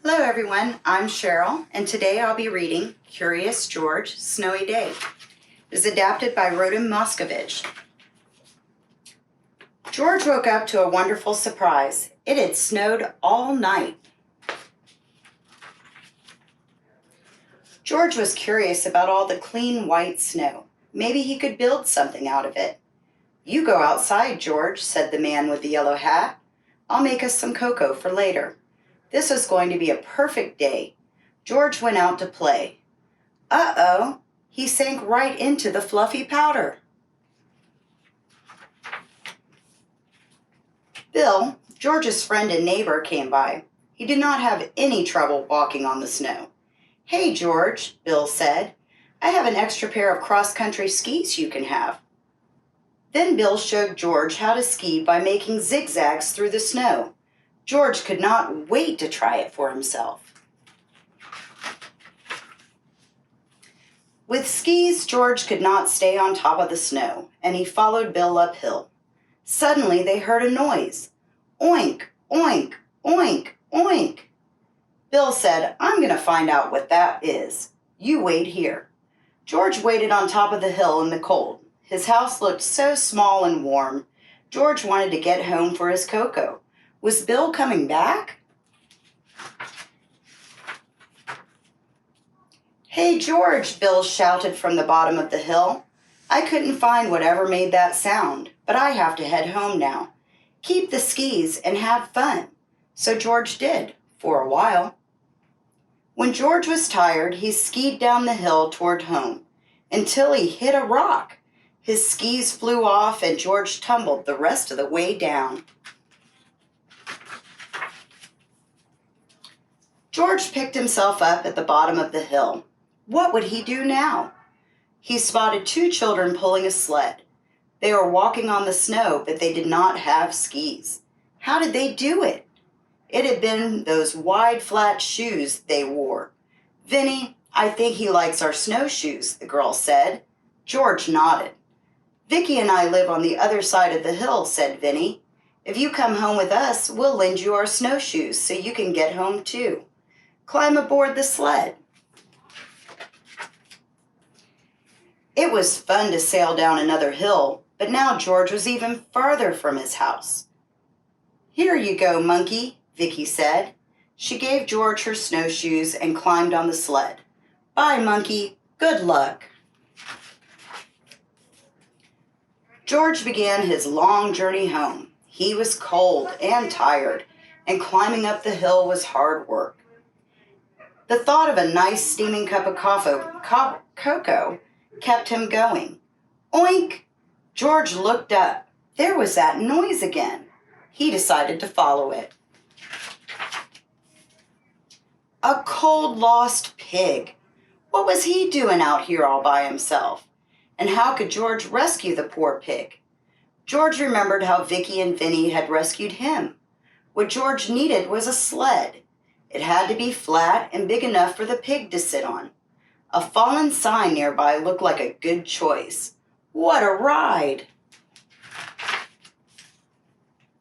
Hello everyone, I'm Cheryl, and today I'll be reading Curious George, Snowy Day. It is adapted by Roden Moscovich. George woke up to a wonderful surprise. It had snowed all night. George was curious about all the clean white snow. Maybe he could build something out of it. "You go outside, George," said the man with the yellow hat. "I'll make us some cocoa for later." This was going to be a perfect day. George went out to play. Uh-oh, he sank right into the fluffy powder. Bill, George's friend and neighbor, came by. He did not have any trouble walking on the snow. "Hey, George," Bill said, "I have an extra pair of cross-country skis you can have." Then Bill showed George how to ski by making zigzags through the snow. George could not wait to try it for himself. With skis, George could not stay on top of the snow, and he followed Bill uphill. Suddenly they heard a noise. Oink, oink, oink, oink. Bill said, "I'm going to find out what that is. You wait here." George waited on top of the hill in the cold. His house looked so small and warm. George wanted to get home for his cocoa. Was Bill coming back? "Hey, George," Bill shouted from the bottom of the hill. "I couldn't find whatever made that sound, but I have to head home now. Keep the skis and have fun." So George did, for a while. When George was tired, he skied down the hill toward home until he hit a rock. His skis flew off and George tumbled the rest of the way down. George picked himself up at the bottom of the hill. What would he do now? He spotted two children pulling a sled. They were walking on the snow, but they did not have skis. How did they do it? It had been those wide, flat shoes they wore. "Vinny, I think he likes our snowshoes," the girl said. George nodded. "Vicky and I live on the other side of the hill," said Vinny. "If you come home with us, we'll lend you our snowshoes so you can get home too. Climb aboard the sled." It was fun to sail down another hill, but now George was even farther from his house. "Here you go, monkey," Vicky said. She gave George her snowshoes and climbed on the sled. "Bye, monkey. Good luck." George began his long journey home. He was cold and tired, and climbing up the hill was hard work. The thought of a nice steaming cup of cocoa kept him going. Oink! George looked up. There was that noise again. He decided to follow it. A cold, lost pig. What was he doing out here all by himself? And how could George rescue the poor pig? George remembered how Vicky and Vinny had rescued him. What George needed was a sled. It had to be flat and big enough for the pig to sit on. A fallen sign nearby looked like a good choice. What a ride!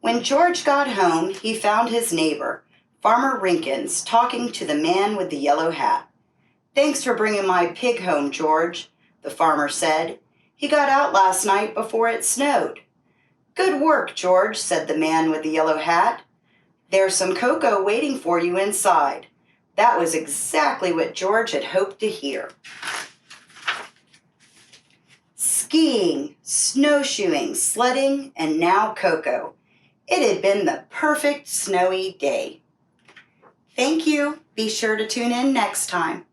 When George got home, he found his neighbor, Farmer Rinkins, talking to the man with the yellow hat. "Thanks for bringing my pig home, George," the farmer said. "He got out last night before it snowed." "Good work, George," said the man with the yellow hat. "There's some cocoa waiting for you inside." That was exactly what George had hoped to hear. Skiing, snowshoeing, sledding, and now cocoa. It had been the perfect snowy day. Thank you. Be sure to tune in next time.